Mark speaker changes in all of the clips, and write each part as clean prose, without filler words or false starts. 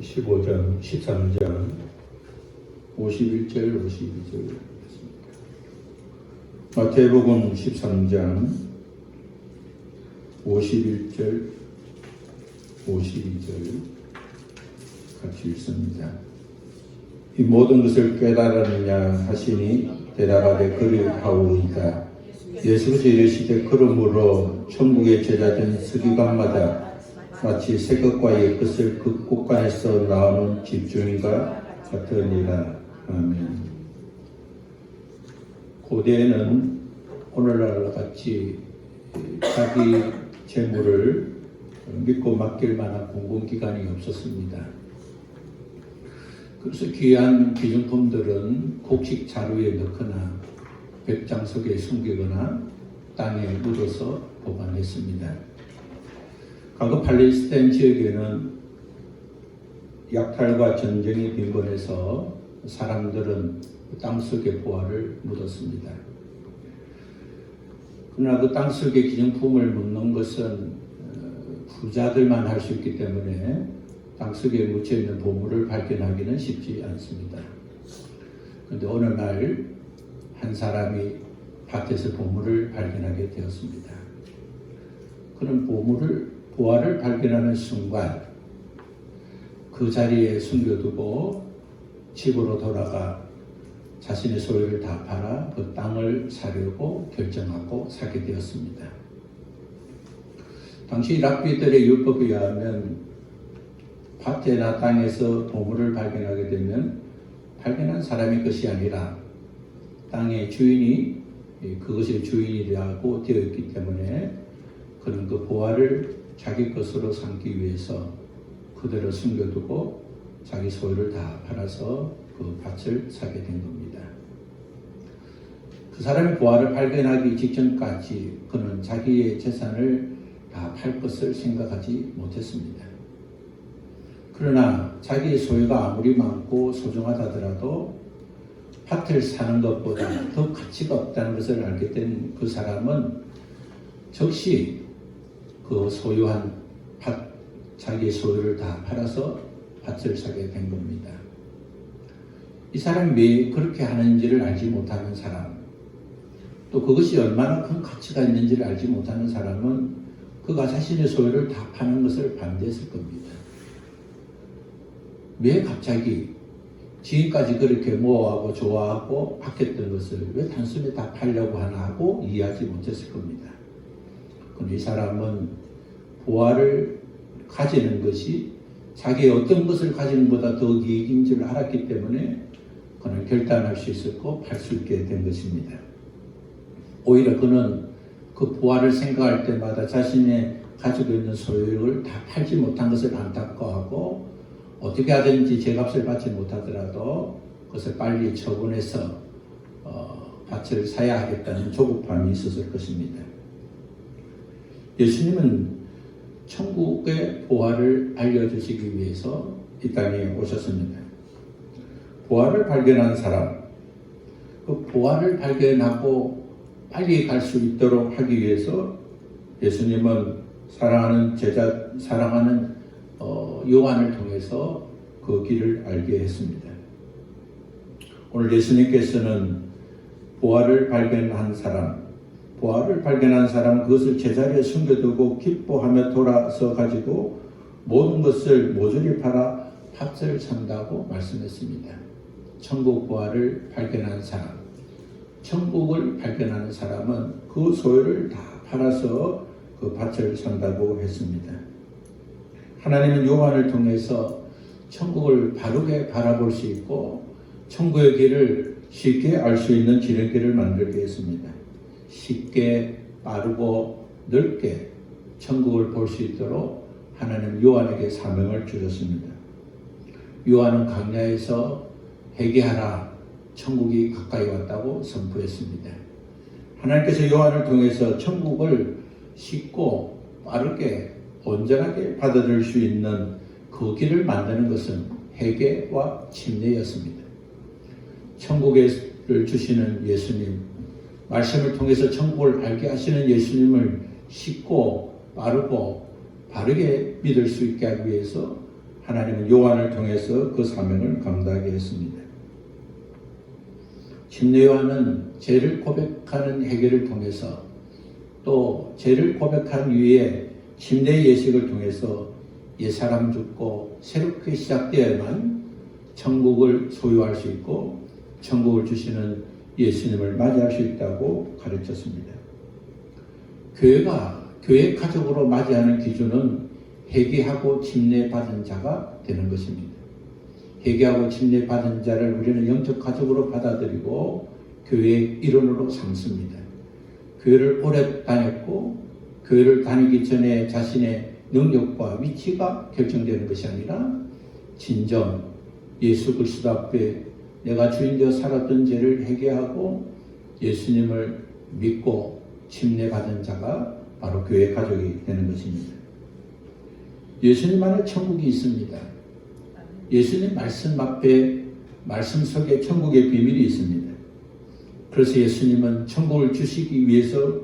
Speaker 1: 15장, 13장, 51절, 52절. 마태복음 13장, 51절, 52절 같이 읽습니다. 이 모든 것을 깨달았느냐 하시니 대답하되 그리하오이다. 예수께서 이르시되 그러므로 천국의 제자된 서기관마다 마치 새것과 옛것을 그 곳간에서 나오는 집중이가 같으니라. 아멘. 고대에는 오늘날과 같이 자기 재물을 믿고 맡길 만한 공공기관이 없었습니다. 그래서 귀한 기념품들은 곡식 자루에 넣거나 백장 속에 숨기거나 땅에 묻어서 보관했습니다. 과거 팔레스타인 지역에는 약탈과 전쟁이 빈번해서 사람들은 땅속에 보화를 묻었습니다. 그러나 그 땅속에 기념품을 묻는 것은 부자들만 할 수 있기 때문에 땅속에 묻혀있는 보물을 발견하기는 쉽지 않습니다. 그런데 어느 날 한 사람이 밭에서 보물을 발견하게 되었습니다. 그런 보화를 발견하는 순간 그 자리에 숨겨두고 집으로 돌아가 자신의 소유를 다 팔아 그 땅을 사려고 결정하고 사게 되었습니다. 당시 랍비들의 율법에 의하면 밭이나 땅에서 보물을 발견하게 되면 발견한 사람의 것이 아니라 땅의 주인이 그것의 주인이라고 되어 있기 때문에 그는 그 보화를 자기 것으로 삼기 위해서 그대로 숨겨두고 자기 소유를 다 팔아서 그 밭을 사게 된 겁니다. 그 사람이 보화를 발견하기 직전까지 그는 자기의 재산을 다 팔 것을 생각하지 못했습니다. 그러나 자기의 소유가 아무리 많고 소중하다더라도 밭을 사는 것보다 더 가치가 없다는 것을 알게 된 그 사람은 즉시 그 소유한 밭, 자기의 소유를 다 팔아서 밭을 사게 된 겁니다. 이 사람이 왜 그렇게 하는지를 알지 못하는 사람, 또 그것이 얼마나 큰 가치가 있는지를 알지 못하는 사람은 그가 자신의 소유를 다 파는 것을 반대했을 겁니다. 왜 갑자기 지금까지 그렇게 모아하고 좋아하고 아꼈던 것을 왜 단숨에 다 팔려고 하나 하고 이해하지 못했을 겁니다. 그런데 이 사람은 보화를 가지는 것이 자기의 어떤 것을 가지는 것보다 더 이익인 줄 알았기 때문에 그는 결단할 수 있었고 팔 수 있게 된 것입니다. 오히려 그는 그 보화를 생각할 때마다 자신의 가지고 있는 소유를 다 팔지 못한 것을 안타까워하고 어떻게 하든지 제값을 받지 못하더라도 그것을 빨리 처분해서 밭을 사야 하겠다는 조급함이 있었을 것입니다. 예수님은 천국의 보화를 알려주시기 위해서 이 땅에 오셨습니다. 보화를 발견한 사람, 그 보화를 발견하고 빨리 갈 수 있도록 하기 위해서 예수님은 사랑하는 요한을 통해서 그 길을 알게 했습니다. 오늘 예수님께서는 보화를 발견한 사람, 그것을 제자리에 숨겨두고 기뻐하며 돌아서 가지고 모든 것을 모조리 팔아 밭을 산다고 말씀했습니다. 천국 보화를 발견한 사람, 천국을 발견하는 사람은 그 소유를 다 팔아서 그 밭을 산다고 했습니다. 하나님은 요한을 통해서 천국을 바르게 바라볼 수 있고 천국의 길을 쉽게 알 수 있는 지름길을 만들게 했습니다. 쉽게 빠르고 넓게 천국을 볼 수 있도록 하나님은 요한에게 사명을 주셨습니다. 요한은 광야에서 회개하라, 천국이 가까이 왔다고 선포했습니다. 하나님께서 요한을 통해서 천국을 쉽고 빠르게 온전하게 받아들일 수 있는 그 길을 만드는 것은 회개와 침례였습니다. 천국을 주시는 예수님, 말씀을 통해서 천국을 알게 하시는 예수님을 쉽고 빠르고 바르게 믿을 수 있게 하기 위해서 하나님은 요한을 통해서 그 사명을 감당하게 했습니다. 침례 요한은 죄를 고백하는 해결을 통해서 또 죄를 고백한 위에 침례 예식을 통해서 옛사람 죽고 새롭게 시작되어야만 천국을 소유할 수 있고 천국을 주시는 예수님을 맞이할 수 있다고 가르쳤습니다. 교회 가족으로 맞이하는 기준은 회개하고 침례받은 자가 되는 것입니다. 회개하고 침례받은 자를 우리는 영적 가족으로 받아들이고 교회의 일원으로 삼습니다. 교회를 오래 다녔고 교회를 다니기 전에 자신의 능력과 위치가 결정되는 것이 아니라 진정 예수 그리스도 앞에 내가 주인되어 살았던 죄를 회개하고 예수님을 믿고 침례받은 자가 바로 교회 가족이 되는 것입니다. 예수님 안에 천국이 있습니다. 예수님 말씀 앞에 말씀 속에 천국의 비밀이 있습니다. 그래서 예수님은 천국을 주시기 위해서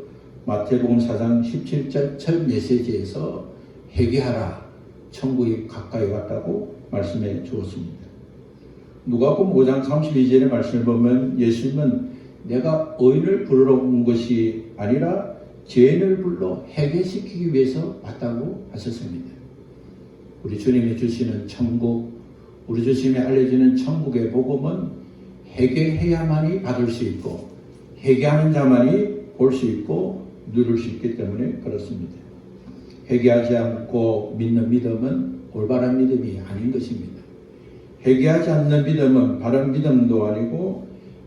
Speaker 1: 마태복음 4장 17절 첫 메시지에서 회개하라, 천국이 가까이 왔다고 말씀해 주었습니다. 누가복음 5장 32절의 말씀을 보면 예수님은 내가 의인을 부르러 온 것이 아니라 죄인을 불러 회개시키기 위해서 왔다고 하셨습니다. 우리 주님이 주시는 천국, 우리 주님이 알려주는 천국의 복음은 회개해야만이 받을 수 있고 회개하는 자만이 볼 수 있고 누릴 수 있기 때문에 그렇습니다. 회개하지 않고 믿는 믿음은 올바른 믿음이 아닌 것입니다. 회개하지 않는 믿음은 바른 믿음도 아니고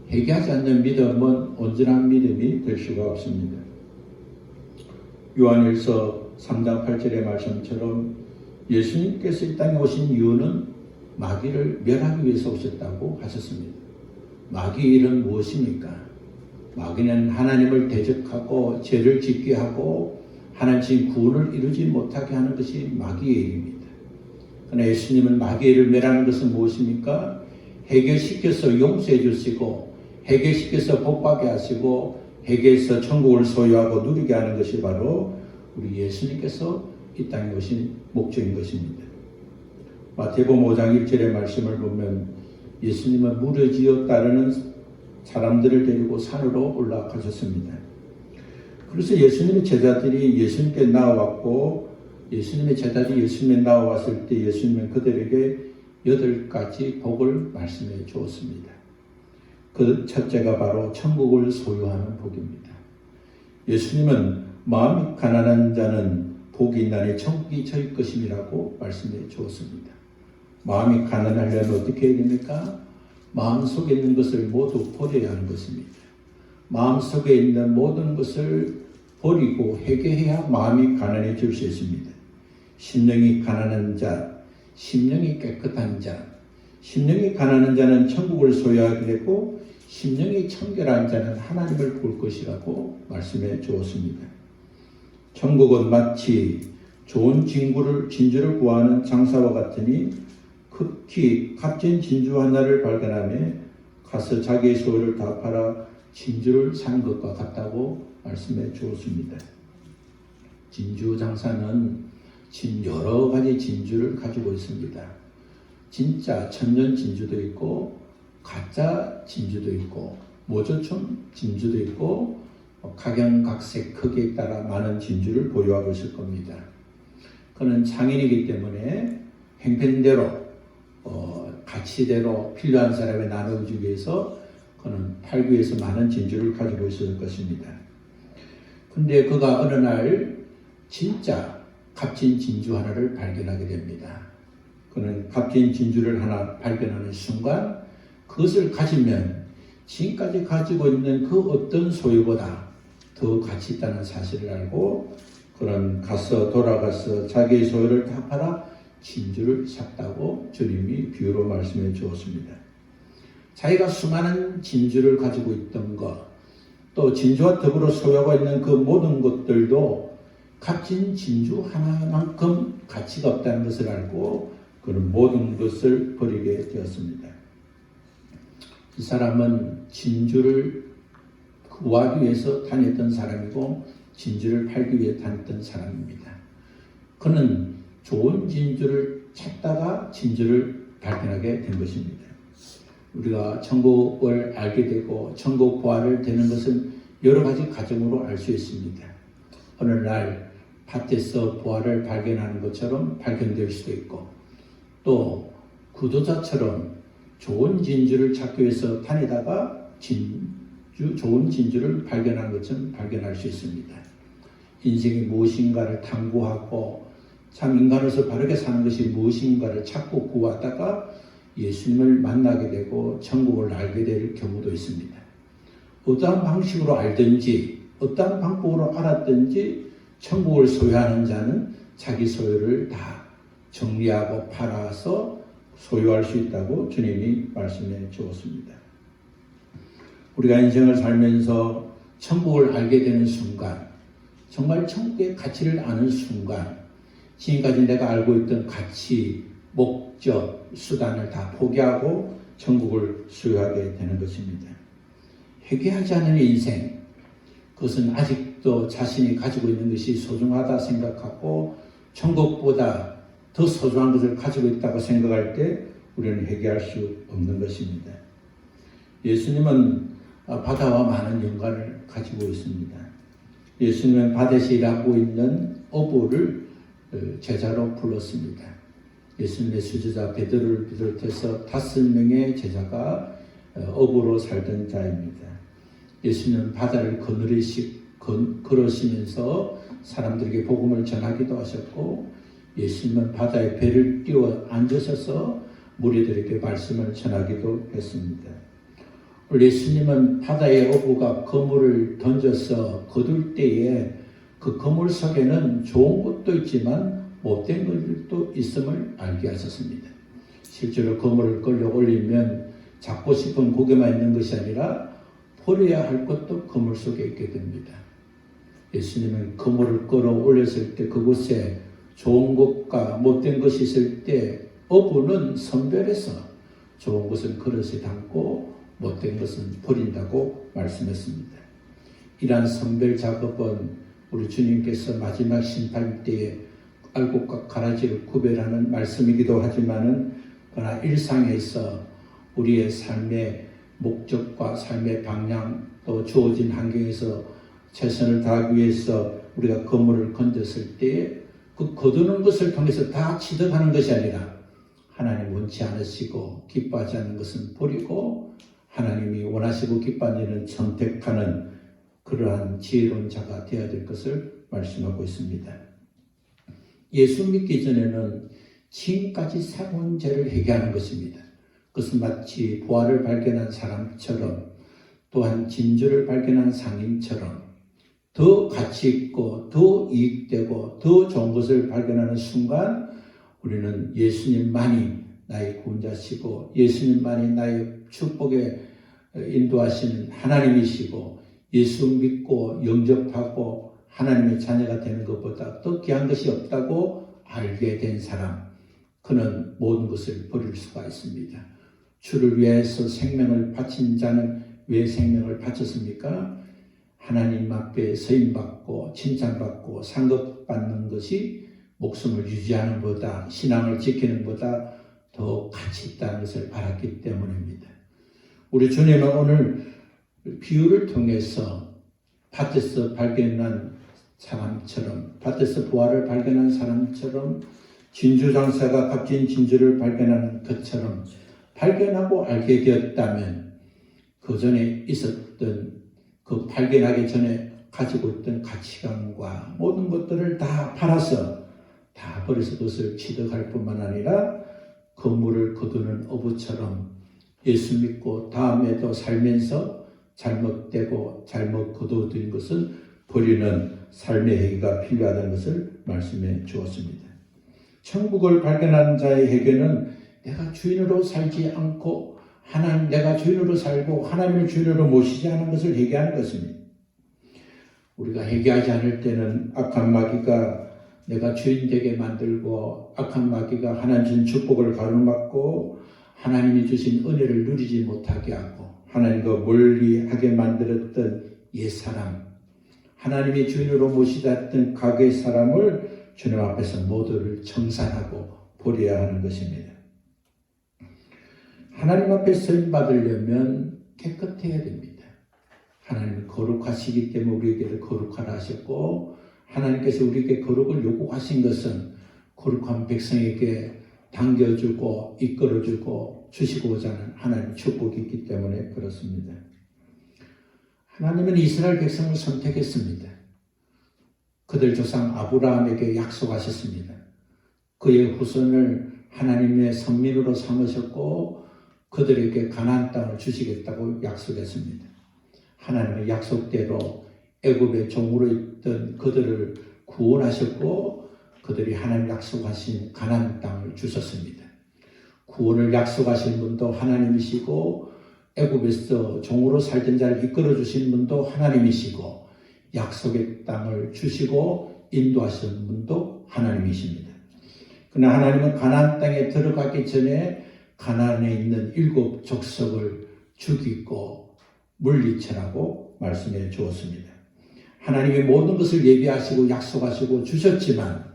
Speaker 1: 회개하지 않는 믿음은 온전한 믿음이 될 수가 없습니다. 요한일서 3장 8절의 말씀처럼 예수님께서 이 땅에 오신 이유는 마귀를 멸하기 위해서 오셨다고 하셨습니다. 마귀의 일은 무엇입니까? 마귀는 하나님을 대적하고 죄를 짓게 하고 하나님 구원을 이루지 못하게 하는 것이 마귀의 일입니다. 그러나 예수님은 마귀의 일을 멸하는 것은 무엇입니까? 회개시켜서 용서해 주시고 회개시켜서 복받게 하시고 회개해서 천국을 소유하고 누리게 하는 것이 바로 우리 예수님께서 이 땅에 오신 목적인 것입니다. 마태복음 5장 1절의 말씀을 보면 예수님은 무르지어 따르는 사람들을 데리고 산으로 올라가셨습니다. 그래서 예수님의 제자들이 예수님께 나와왔고 예수님의 제자들이 예수님에 나와왔을 때 예수님은 그들에게 8가지 복을 말씀해 주었습니다. 그 첫째가 바로 천국을 소유하는 복입니다. 예수님은 마음이 가난한 자는 복이 있나니 천국이 저희 것임이라고 말씀해 주었습니다. 마음이 가난하려면 어떻게 해야 됩니까? 마음속에 있는 것을 모두 버려야 하는 것입니다. 마음속에 있는 모든 것을 버리고 회개해야 마음이 가난해질 수 있습니다. 심령이 가난한 자, 심령이 깨끗한 자, 심령이 가난한 자는 천국을 소유하게 되고 심령이 청결한 자는 하나님을 볼 것이라고 말씀해 주었습니다. 천국은 마치 좋은 진주를 구하는 장사와 같으니 극히 값진 진주 하나를 발견하며 가서 자기의 소유를 다 팔아 진주를 산 것과 같다고 말씀해 주었습니다. 진주 장사는 여러 가지 진주를 가지고 있습니다. 진짜 천년 진주도 있고 가짜 진주도 있고 모조촌 진주도 있고 각양각색 크기에 따라 많은 진주를 보유하고 있을 겁니다. 그는 장인이기 때문에 행편대로 가치대로 필요한 사람에 나눠주기 위해서 그는 팔기 위해서 많은 진주를 가지고 있었을 것입니다. 근데 그가 어느 날 진짜 값진 진주 하나를 발견하게 됩니다. 그는 값진 진주를 하나 발견하는 순간 그것을 가지면 지금까지 가지고 있는 그 어떤 소유보다 더 가치 있다는 사실을 알고 그는 돌아가서 자기의 소유를 다 팔아 진주를 샀다고 주님이 비유로 말씀해 주었습니다. 자기가 수많은 진주를 가지고 있던 것, 또 진주와 더불어 소유하고 있는 그 모든 것들도 값진 진주 하나만큼 가치가 없다는 것을 알고 그는 모든 것을 버리게 되었습니다. 이 사람은 진주를 구하기 위해서 다녔던 사람이고 진주를 팔기 위해 다녔던 사람입니다. 그는 좋은 진주를 찾다가 진주를 발견하게 된 것입니다. 우리가 천국을 알게 되고 천국 부활을 되는 것은 여러 가지 과정으로 알 수 있습니다. 어느 날 밭에서 부활을 발견하는 것처럼 발견될 수도 있고, 또 구도자처럼 좋은 진주를 찾기 위해서 다니다가 좋은 진주를 발견하는 것처럼 발견할 수 있습니다. 인생이 무엇인가를 탐구하고 참 인간으로서 바르게 사는 것이 무엇인가를 찾고 구하다가 예수님을 만나게 되고 천국을 알게 될 경우도 있습니다. 어떠한 방식으로 알든지 어떠한 방법으로 알았든지 천국을 소유하는 자는 자기 소유를 다 정리하고 팔아서 소유할 수 있다고 주님이 말씀해 주었습니다. 우리가 인생을 살면서 천국을 알게 되는 순간, 정말 천국의 가치를 아는 순간, 지금까지 내가 알고 있던 가치, 목적, 수단을 다 포기하고 천국을 소유하게 되는 것입니다. 회개하지 않은 인생, 그것은 아직도 자신이 가지고 있는 것이 소중하다 생각하고 천국보다 더 소중한 것을 가지고 있다고 생각할 때 우리는 회개할 수 없는 것입니다. 예수님은 바다와 많은 연관을 가지고 있습니다. 예수님은 바다에서 일하고 있는 어부를 제자로 불렀습니다. 예수님의 수제자 베드로를 비롯해서 5명의 제자가 어부로 살던 자입니다. 예수님은 바다를 걸으시면서 사람들에게 복음을 전하기도 하셨고, 예수님은 바다에 배를 띄워 앉으셔서 무리들에게 말씀을 전하기도 했습니다. 예수님은 바다의 어부가 그물을 던져서 거둘 때에 그 그물 속에는 좋은 것도 있지만 못된 것도 있음을 알게 하셨습니다. 실제로 그물을 끌려 올리면 잡고 싶은 고기만 있는 것이 아니라 버려야 할 것도 그물 속에 있게 됩니다. 예수님은 그물을 끌어 올렸을 때 그곳에 좋은 것과 못된 것이 있을 때 어부는 선별해서 좋은 것은 그릇에 담고 못된 것은 버린다고 말씀했습니다. 이러한 선별 작업은 우리 주님께서 마지막 심판 때에 알곡과 가라지를 구별하는 말씀이기도 하지만은, 그러나 일상에서 우리의 삶의 목적과 삶의 방향, 또 주어진 환경에서 최선을 다하기 위해서 우리가 그물을 건졌을 때에 그 거두는 것을 통해서 다 취득하는 것이 아니라 하나님 원치 않으시고 기뻐하지 않는 것은 버리고 하나님이 원하시고 기뻐하는 일은 선택하는 그러한 지혜로운 자가 되어야 될 것을 말씀하고 있습니다. 예수 믿기 전에는 지금까지 살아온 죄를 회개하는 것입니다. 그것은 마치 부활을 발견한 사람처럼, 또한 진주를 발견한 상인처럼 더 가치 있고 더 이익되고 더 좋은 것을 발견하는 순간 우리는 예수님만이 나의 구원자시고 예수님만이 나의 축복에 인도하시는 하나님이시고, 예수 믿고 영접하고 하나님의 자녀가 되는 것보다 더 귀한 것이 없다고 알게 된 사람, 그는 모든 것을 버릴 수가 있습니다. 주를 위해서 생명을 바친 자는 왜 생명을 바쳤습니까? 하나님 앞에 서임받고 칭찬받고 상급받는 것이 목숨을 유지하는 보다, 신앙을 지키는 보다 더 가치 있다는 것을 알았기 때문입니다. 우리 주님은 오늘 비유를 통해서 밭에서 발견한 사람처럼, 밭에서 부활을 발견한 사람처럼, 진주 장사가 값진 진주를 발견하는 것처럼 발견하고 알게 되었다면 그 전에 있었던, 그 발견하기 전에 가지고 있던 가치관과 모든 것들을 다 팔아서 다 버려서 그것을 취득할 뿐만 아니라 그물을 거두는 어부처럼 예수 믿고 다음에도 살면서 잘못되고 잘못 거두어진 것은 버리는 삶의 회개가 필요하다는 것을 말씀해 주었습니다. 천국을 발견하는 자의 회개는 내가 주인으로 살지 않고 내가 주인으로 살고 하나님을 주인으로 모시지 않은 것을 회개하는 것입니다. 우리가 회개하지 않을 때는 악한 마귀가 내가 주인 되게 만들고, 악한 마귀가 하나님 주신 축복을 가로막고 하나님이 주신 은혜를 누리지 못하게 하고 하나님과 멀리하게 만들었던 옛사람, 하나님이 주인으로 모시다 했던 과거의 사람을 주님 앞에서 모두를 청산하고 버려야 하는 것입니다. 하나님 앞에 쓰임 받으려면 깨끗해야 됩니다. 하나님은 거룩하시기 때문에 우리에게도 거룩하라 하셨고, 하나님께서 우리에게 거룩을 요구하신 것은 거룩한 백성에게 당겨주고 이끌어주고 주시고자 하는 하나님의 축복이 있기 때문에 그렇습니다. 하나님은 이스라엘 백성을 선택했습니다. 그들 조상 아브라함에게 약속하셨습니다. 그의 후손을 하나님의 선민으로 삼으셨고 그들에게 가나안 땅을 주시겠다고 약속했습니다. 하나님의 약속대로 애굽의 종으로 있던 그들을 구원하셨고 그들이 하나님 약속하신 가나안 땅을 주셨습니다. 구원을 약속하신 분도 하나님이시고 애굽에서 종으로 살던 자를 이끌어 주신 분도 하나님이시고 약속의 땅을 주시고 인도하신 분도 하나님이십니다. 그러나 하나님은 가나안 땅에 들어가기 전에 가나안에 있는 7 족속을 죽이고 물리쳐라고 말씀해 주었습니다. 하나님이 모든 것을 예비하시고 약속하시고 주셨지만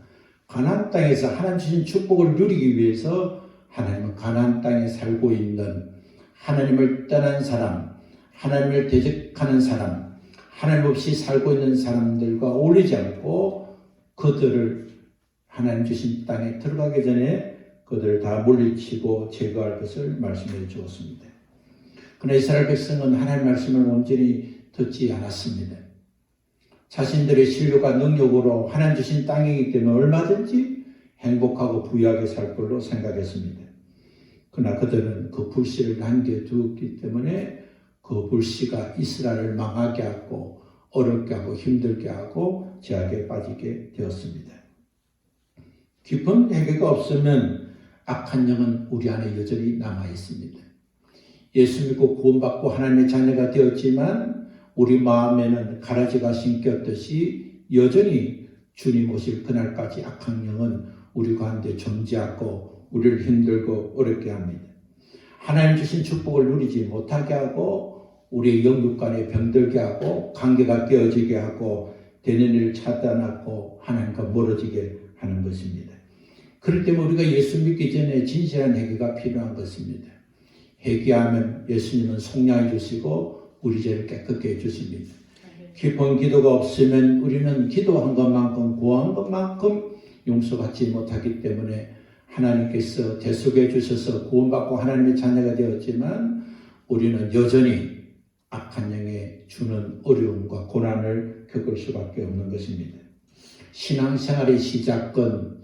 Speaker 1: 가나안 땅에서 하나님 주신 축복을 누리기 위해서 하나님은 가나안 땅에 살고 있는 하나님을 떠난 사람, 하나님을 대적하는 사람, 하나님 없이 살고 있는 사람들과 어울리지 않고 그들을 하나님 주신 땅에 들어가기 전에 그들을 다 물리치고 제거할 것을 말씀해 주었습니다. 그러나 이스라엘 백성은 하나님의 말씀을 온전히 듣지 않았습니다. 자신들의 실력과 능력으로 하나님 주신 땅이기 때문에 얼마든지 행복하고 부유하게 살 걸로 생각했습니다. 그러나 그들은 그 불씨를 남겨두었기 때문에 그 불씨가 이스라엘을 망하게 하고 어렵게 하고 힘들게 하고 죄악에 빠지게 되었습니다. 깊은 회개가 없으면 악한 영은 우리 안에 여전히 남아 있습니다. 예수 믿고 구원받고 하나님의 자녀가 되었지만 우리 마음에는 가라지가 심겼듯이 여전히 주님 오실 그날까지 악한 영은 우리 가운데 존재하고 우리를 힘들고 어렵게 합니다. 하나님 주신 축복을 누리지 못하게 하고 우리의 영육 간에 병들게 하고 관계가 깨어지게 하고 되는 일을 차단하고 하나님과 멀어지게 하는 것입니다. 그렇기 때문에 우리가 예수 믿기 전에 진실한 회개가 필요한 것입니다. 회개하면 예수님은 속량해 주시고 우리 죄를 깨끗게 해주십니다. 깊은 기도가 없으면 우리는 기도한 것만큼 구한 것만큼 용서받지 못하기 때문에 하나님께서 대속해 주셔서 구원받고 하나님의 자녀가 되었지만 우리는 여전히 악한 영에 주는 어려움과 고난을 겪을 수밖에 없는 것입니다. 신앙생활의 시작은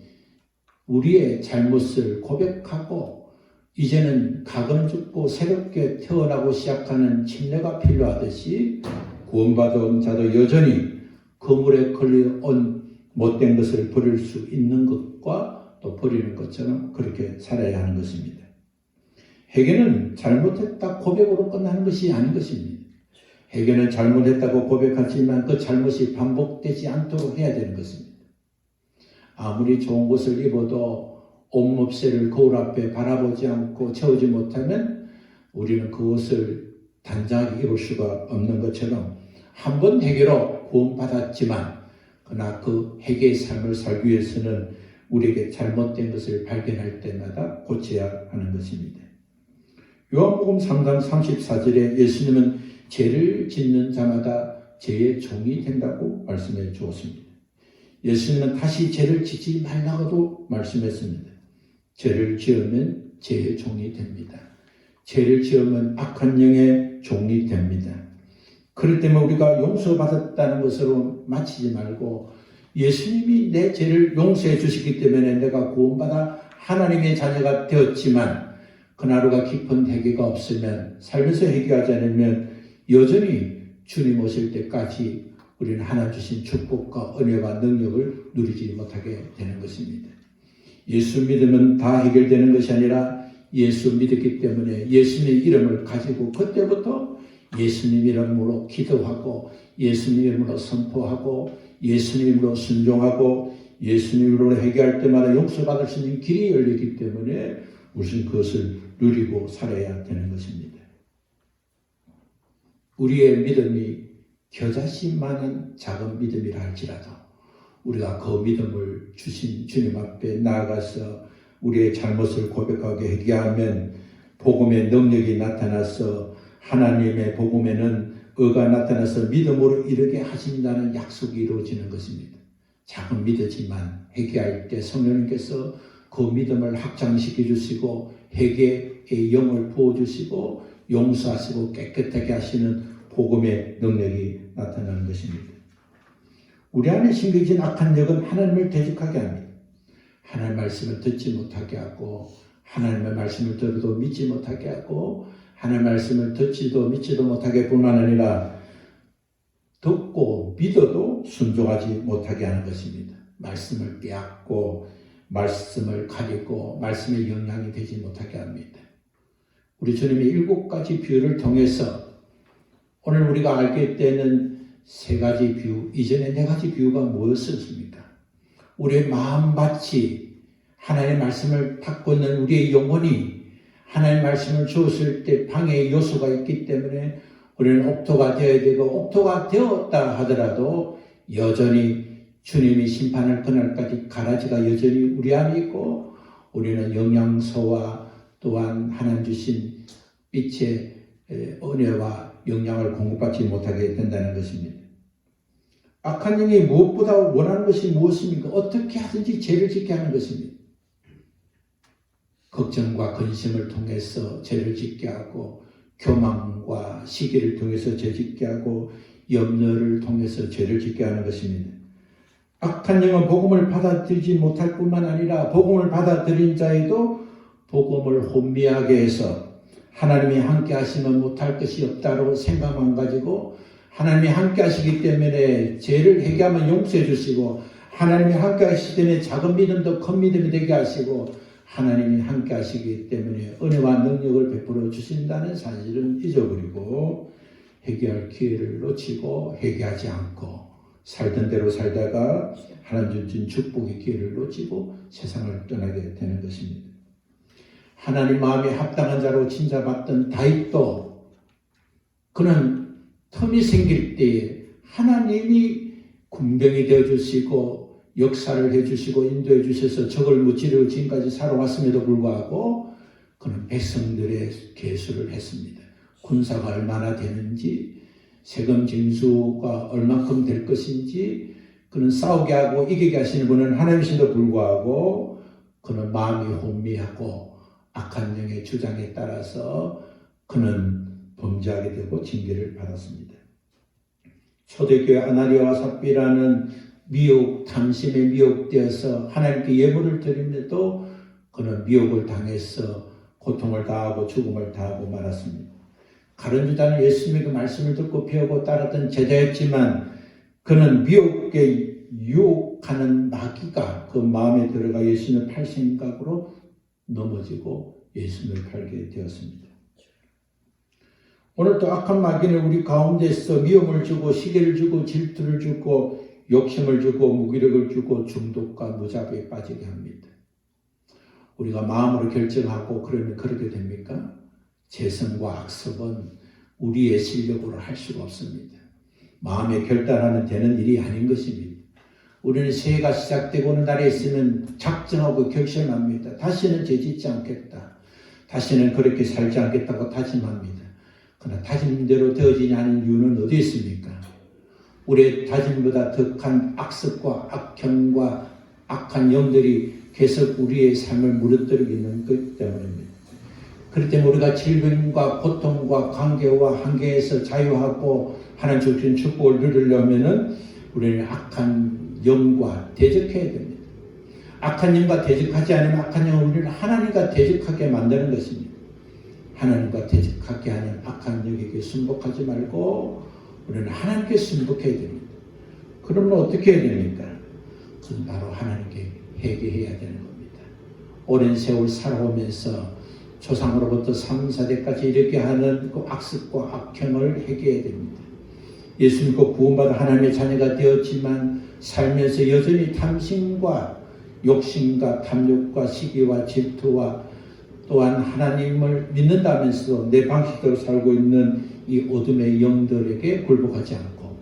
Speaker 1: 우리의 잘못을 고백하고 이제는 가거는 죽고 새롭게 태어나고 시작하는 침례가 필요하듯이 구원받은 자도 여전히 그물에 걸려온 못된 것을 버릴 수 있는 것과 또 버리는 것처럼 그렇게 살아야 하는 것입니다. 회개는 잘못했다 고백으로 끝나는 것이 아닌 것입니다. 회개는 잘못했다고 고백하지만 그 잘못이 반복되지 않도록 해야 되는 것입니다. 아무리 좋은 것을 입어도 옷몹새를 거울 앞에 바라보지 않고 채우지 못하면 우리는 그것을 단장하게 입을 수가 없는 것처럼 한 번 회개로 구원받았지만 그러나 그 회개의 삶을 살기 위해서는 우리에게 잘못된 것을 발견할 때마다 고쳐야 하는 것입니다. 요한복음 3장 34절에 예수님은 죄를 짓는 자마다 죄의 종이 된다고 말씀해 주었습니다. 예수님은 다시 죄를 짓지 말라고도 말씀했습니다. 죄를 지으면 죄의 종이 됩니다. 죄를 지으면 악한 영의 종이 됩니다. 그렇기 때문에 우리가 용서받았다는 것으로 마치지 말고 예수님이 내 죄를 용서해 주시기 때문에 내가 구원받아 하나님의 자녀가 되었지만 그나루가 깊은 회개가 없으면 살면서 회개하지 않으면 여전히 주님 오실 때까지 우리는 하나님 주신 축복과 은혜와 능력을 누리지 못하게 되는 것입니다. 예수 믿으면 다 해결되는 것이 아니라 예수 믿었기 때문에 예수님의 이름을 가지고 그때부터 예수님 이름으로 기도하고 예수님 이름으로 선포하고 예수님 이름으로 순종하고 예수님 이름으로 회개할 때마다 용서받을 수 있는 길이 열리기 때문에 우리는 그것을 누리고 살아야 되는 것입니다. 우리의 믿음이 겨자씨만한 작은 믿음이라 할지라도 우리가 그 믿음을 주신 주님 앞에 나아가서 우리의 잘못을 고백하게 회개하면 복음의 능력이 나타나서 하나님의 복음에는 의가 나타나서 믿음으로 이르게 하신다는 약속이 이루어지는 것입니다. 작은 믿으지만 회개할 때 성령님께서 그 믿음을 확장시켜 주시고 회개의 영을 부어주시고 용서하시고 깨끗하게 하시는 복음의 능력이 나타나는 것입니다. 우리 안에 심겨진 악한 영은 하나님을 대적하게 합니다. 하나님의 말씀을 듣지 못하게 하고 하나님의 말씀을 들어도 믿지 못하게 하고 하나님의 말씀을 듣지도 믿지도 못하게 뿐만 아니라 듣고 믿어도 순종하지 못하게 하는 것입니다. 말씀을 빼앗고 말씀을 가리고 말씀의 영향이 되지 못하게 합니다. 우리 주님의 7가지 비유를 통해서 오늘 우리가 알게 되는 3가지 비유, 이전에 4가지 비유가 무엇이었습니까? 우리의 마음밭이 하나님의 말씀을 받고 있는 우리의 영혼이 하나님의 말씀을 주었을 때 방해의 요소가 있기 때문에 우리는 옥토가 되어야 되고 옥토가 되었다 하더라도 여전히 주님이 심판할 그날까지 가라지가 여전히 우리 안에 있고 우리는 영양소와 또한 하나님 주신 빛의 은혜와 영양을 공급받지 못하게 된다는 것입니다. 악한 영이 무엇보다 원하는 것이 무엇입니까? 어떻게 하든지 죄를 짓게 하는 것입니다. 걱정과 근심을 통해서 죄를 짓게 하고 교만과 시기를 통해서 죄 짓게 하고 염려를 통해서 죄를 짓게 하는 것입니다. 악한 영은 복음을 받아들이지 못할 뿐만 아니라 복음을 받아들인 자에도 복음을 혼미하게 해서 하나님이 함께 하시면 못할 것이 없다고 생각만 가지고 하나님이 함께 하시기 때문에 죄를 회개하면 용서해 주시고 하나님이 함께 하시기 때문에 작은 믿음도 큰 믿음이 되게 하시고 하나님이 함께 하시기 때문에 은혜와 능력을 베풀어 주신다는 사실은 잊어버리고 회개할 기회를 놓치고 회개하지 않고 살던 대로 살다가 하나님 주신 축복의 기회를 놓치고 세상을 떠나게 되는 것입니다. 하나님 마음에 합당한 자로 칭찬받던 다윗도 그는 틈이 생길 때에 하나님이 군병이 되어주시고 역사를 해주시고 인도해 주셔서 적을 무찌르고 지금까지 살아왔음에도 불구하고 그는 백성들의 계수를 했습니다. 군사가 얼마나 되는지 세금 징수가 얼만큼 될 것인지 그는 싸우게 하고 이기게 하시는 분은 하나님이신데도 불구하고 그는 마음이 혼미하고 악한 영의 주장에 따라서 그는 범죄하게 되고 징계를 받았습니다. 초대교회 아나니아와 삽비라는 미혹, 탐심에 미혹되어서 하나님께 예물을 드림에도 그는 미혹을 당해서 고통을 당하고 죽음을 당하고 말았습니다. 가룟 유다는 예수님의 그 말씀을 듣고 배우고 따랐던 제자였지만 그는 미혹에 유혹하는 마귀가 그 마음에 들어가 예수님을 팔 생각으로 넘어지고 예수님을 팔게 되었습니다. 오늘도 악한 마귀는 우리 가운데서 미움을 주고 시기를 주고 질투를 주고 욕심을 주고 무기력을 주고 중독과 무자비에 빠지게 합니다. 우리가 마음으로 결정하고 그러면 그렇게 됩니까? 재성과 악습은 우리의 실력으로 할 수가 없습니다. 마음에 결단하면 되는 일이 아닌 것입니다. 우리는 새해가 시작되고 오는 날에 있으면 작정하고 결심합니다. 다시는 죄짓지 않겠다. 다시는 그렇게 살지 않겠다고 다짐합니다. 그러나 다짐대로 되어지지 않은 이유는 어디 있습니까? 우리의 다짐보다 더 큰 악습과 악형과 악한 영들이 계속 우리의 삶을 무너뜨리고 있는 것 때문입니다. 그렇기 때문에 우리가 질병과 고통과 관계와 한계에서 자유하고 하나님 주신 축복을 누리려면 우리는 악한 영과 대적해야 됩니다. 악한 영과 대적하지 않으면 악한 영은 우리를 하나님과 대적하게 만드는 것입니다. 하나님과 대적하게 하는 악한 영에게 순복하지 말고 우리는 하나님께 순복해야 됩니다. 그러면 어떻게 해야 됩니까? 그건 바로 하나님께 회개해야 되는 겁니다. 오랜 세월 살아오면서 조상으로부터 3, 4대까지 이렇게 하는 그 악습과 악행을 회개해야 됩니다. 예수 믿고 구원받아 하나님의 자녀가 되었지만 살면서 여전히 탐심과 욕심과 탐욕과 시기와 질투와 또한 하나님을 믿는다면서도 내 방식대로 살고 있는 이 어둠의 영들에게 굴복하지 않고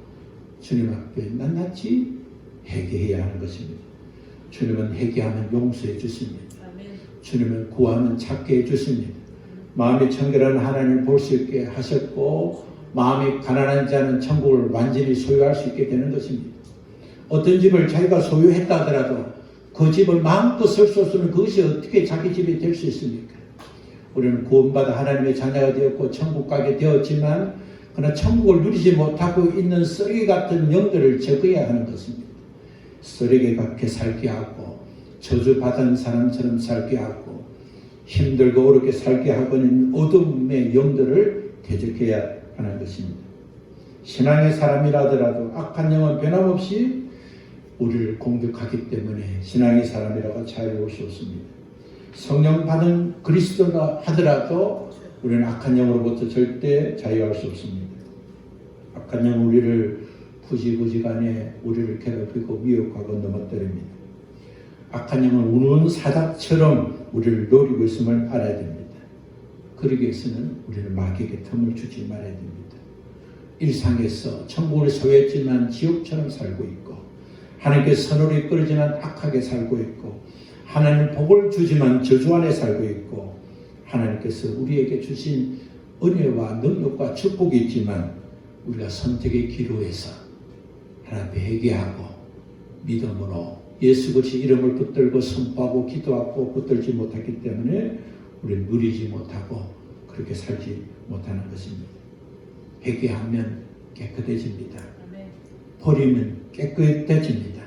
Speaker 1: 주님 앞에 낱낱이 회개해야 하는 것입니다. 주님은 회개하면 용서해 주십니다. 주님은 구하면 찾게 해주십니다. 마음이 청결한 하나님을 볼 수 있게 하셨고 마음이 가난한 자는 천국을 완전히 소유할 수 있게 되는 것입니다. 어떤 집을 자기가 소유했다 하더라도 그 집을 마음껏 쓸 수 없으면 그것이 어떻게 자기 집이 될 수 있습니까? 우리는 구원받아 하나님의 자녀가 되었고 천국 가게 되었지만 그러나 천국을 누리지 못하고 있는 쓰레기 같은 영들을 제거해야 하는 것입니다. 쓰레기 같게 살게 하고 저주받은 사람처럼 살게 하고 힘들고 어렵게 살게 하고 있는 어둠의 영들을 대적해야 하는 것입니다. 신앙의 사람이라 하더라도 악한 영은 변함없이 우리를 공격하기 때문에 신앙의 사람이라고 자유로울 수 없습니다. 성령 받은 그리스도라 하더라도 우리는 악한 영으로부터 절대 자유할 수 없습니다. 악한 영은 우리를 부지간에 우리를 괴롭히고 미혹하고 넘어뜨립니다. 악한 영은 우는 사자처럼 우리를 노리고 있음을 알아야 됩니다. 그러기 위해서는 우리는 마귀에게 틈을 주지 말아야 됩니다. 일상에서 천국을 소유했지만 지옥처럼 살고 있고 하나님께서 선으로 이끌어지만 악하게 살고 있고 하나님 복을 주지만 저주 안에 살고 있고 하나님께서 우리에게 주신 은혜와 능력과 축복이 있지만 우리가 선택의 기로에서 하나님 회개하고 믿음으로 예수 그리스도의 이름을 붙들고 선포하고 기도하고 붙들지 못했기 때문에 우리는 누리지 못하고 그렇게 살지 못하는 것입니다. 회개하면 깨끗해집니다. 버리면 깨끗해집니다.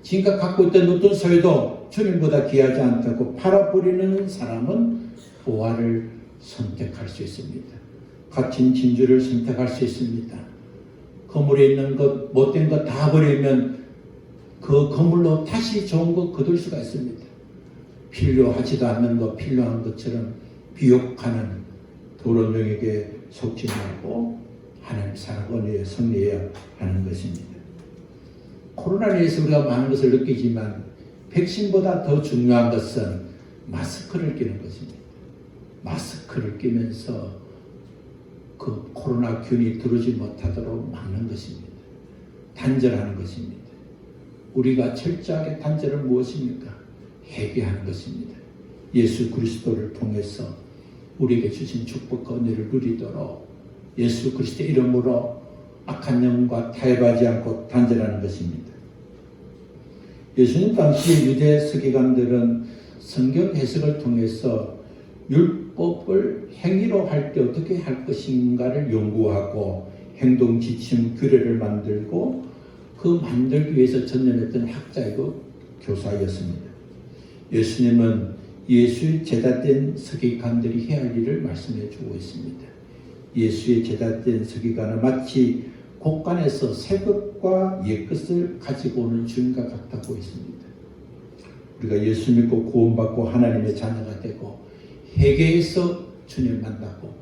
Speaker 1: 지금까지 갖고 있던 어떤 소유도 주님보다 귀하지 않다고 팔아버리는 사람은 보화를 선택할 수 있습니다. 갇힌 진주를 선택할 수 있습니다. 거물에 있는 것, 못된 것 다 버리면 그 거물로 다시 좋은 것 거둘 수가 있습니다. 필요하지도 않는 것, 필요한 것처럼 비욕하는 더러운 영에게 속지 말고 하나님 사랑 은혜에 승리해야 하는 것입니다. 코로나에 의해서 우리가 많은 것을 느끼지만 백신보다 더 중요한 것은 마스크를 끼는 것입니다. 마스크를 끼면서 그 코로나 균이 들어오지 못하도록 막는 것입니다. 단절하는 것입니다. 우리가 철저하게 단절은 무엇입니까? 회개하는 것입니다. 예수 그리스도를 통해서 우리에게 주신 축복과 은혜를 누리도록 예수 그리스도의 이름으로 악한 영과 타협하지 않고 단절하는 것입니다. 예수님 당시 유대 서기관들은 성경 해석을 통해서 율법을 행위로 할 때 어떻게 할 것인가를 연구하고 행동 지침 규례를 만들고 그 만들기 위해서 전념했던 학자이고 교사였습니다. 예수님은 예수의 제자된 서기관들이 해야 할 일을 말씀해 주고 있습니다. 예수의 제자된 서기관은 마치 곳간에서 새 것과 옛 것을 가지고 오는 주인과 같다고 했습니다. 우리가 예수 믿고 구원받고 하나님의 자녀가 되고 회개해서 주님 만나고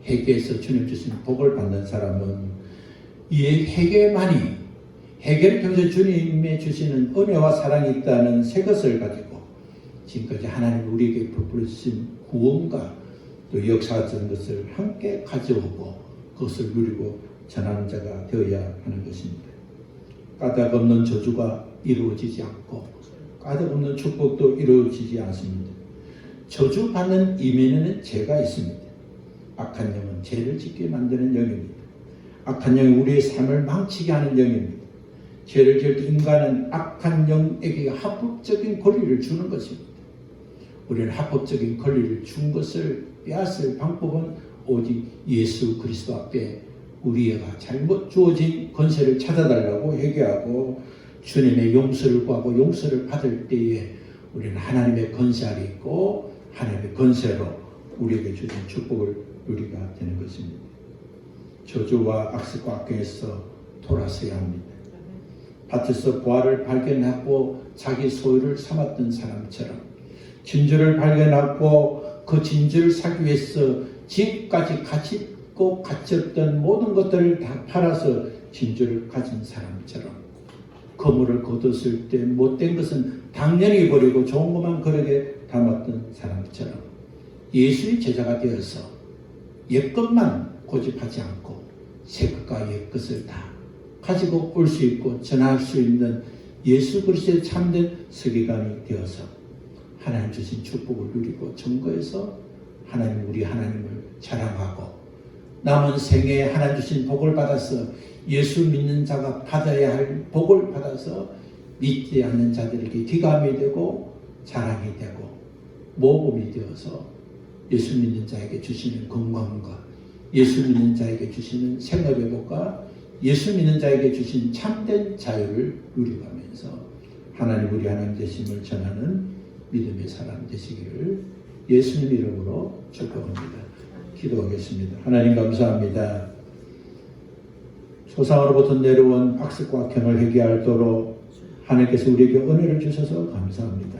Speaker 1: 회개해서 주님 주신 복을 받는 사람은 이 회개를 통해서 주님의 주시는 은혜와 사랑이 있다는 새 것을 가지고 지금까지 하나님 우리에게 베풀어 주신 구원과 또 역사적인 것을 함께 가져오고 그것을 누리고 전하는 자가 되어야 하는 것입니다. 까닭 없는 저주가 이루어지지 않고 까닭 없는 축복도 이루어지지 않습니다. 저주받는 이면에는 죄가 있습니다. 악한 영은 죄를 짓게 만드는 영입니다. 악한 영은 우리의 삶을 망치게 하는 영입니다. 죄를 지을 때 인간은 악한 영에게 합법적인 권리를 주는 것입니다. 우리는 합법적인 권리를 준 것을 빼앗을 방법은 오직 예수 그리스도 앞에 우리가 잘못 주어진 권세를 찾아달라고 회개하고 주님의 용서를 구하고 용서를 받을 때에 우리는 하나님의 권세 아래 있고 하나님의 권세로 우리에게 주신 축복을 누리가 되는 것입니다. 저주와 악습과 악행에서 돌아서야 합니다. 밭에서 보화를 발견하고 자기 소유를 삼았던 사람처럼 진주를 발견하고 그 진주를 사기 위해서 집까지 갇히고 갇혔던 모든 것들을 다 팔아서 진주를 가진 사람처럼 거물을 거뒀을 때 못된 것은 당연히 버리고 좋은 것만 그렇게 담았던 사람처럼 예수의 제자가 되어서 옛것만 고집하지 않고 새것과 옛것을 다 가지고 올 수 있고 전할 수 있는 예수 그리스도의 참된 서기관이 되어서 하나님 주신 축복을 누리고 증거해서 우리 하나님을 자랑하고 남은 생에 하나님 주신 복을 받아서 예수 믿는 자가 받아야 할 복을 받아서 믿지 않는 자들에게 기감이 되고 자랑이 되고 모범이 되어서 예수 믿는 자에게 주시는 건강과 예수 믿는 자에게 주시는 생업회복과 예수 믿는 자에게 주신 참된 자유를 누려가면서 하나님 우리 하나님 되심을 전하는 믿음의 사람 되시기를 예수님 이름으로 축복합니다. 기도하겠습니다. 하나님 감사합니다. 조상으로부터 내려온 악습과 악행을 회개하도록 하나님께서 우리에게 은혜를 주셔서 감사합니다.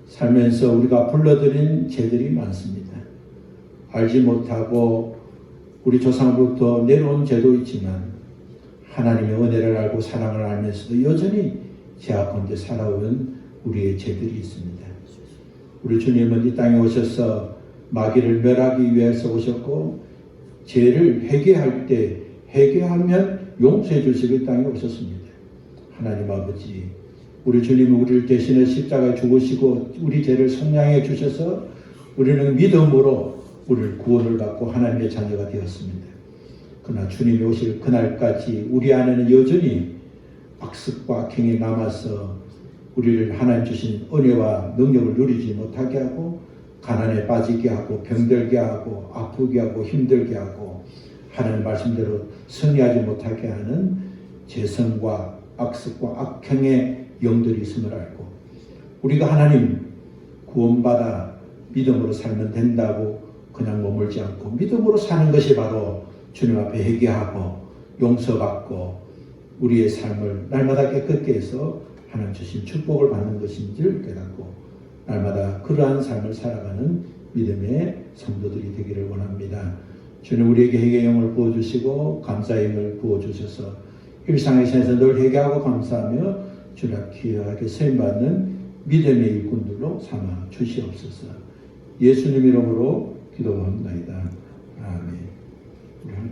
Speaker 1: 살면서 우리가 불러들인 죄들이 많습니다. 알지 못하고 우리 조상으로부터 내려온 죄도 있지만 하나님의 은혜를 알고 사랑을 알면서도 여전히 죄악 가운데 살아온 우리의 죄들이 있습니다. 우리 주님은 이 땅에 오셔서 마귀를 멸하기 위해서 오셨고 죄를 회개할 때 회개하면 용서해 주시기 땅에 오셨습니다. 하나님 아버지, 우리 주님은 우리를 대신해 십자가에 죽으시고 우리 죄를 속량해 주셔서 우리는 믿음으로 우리를 구원을 받고 하나님의 자녀가 되었습니다. 그러나 주님이 오실 그날까지 우리 안에는 여전히 악습과 악행이 남아서 우리를 하나님 주신 은혜와 능력을 누리지 못하게 하고 가난에 빠지게 하고 병들게 하고 아프게 하고 힘들게 하고 하나님 말씀대로 승리하지 못하게 하는 죄성과 악습과 악행의 영들이 있음을 알고 우리가 하나님 구원받아 믿음으로 살면 된다고 그냥 머물지 않고 믿음으로 사는 것이 바로 주님 앞에 회개하고 용서받고 우리의 삶을 날마다 깨끗게 해서 하나님 주신 축복을 받는 것인 줄 깨닫고 날마다 그러한 삶을 살아가는 믿음의 성도들이 되기를 원합니다. 주님 우리에게 회개의 영을 부어주시고 감사의 영을 부어주셔서 일상의 생에서 늘 회개하고 감사하며 주님 앞에 귀하게 쓰임받는 믿음의 일꾼들로 삼아 주시옵소서. 예수님 이름으로 기도합니다. 아멘.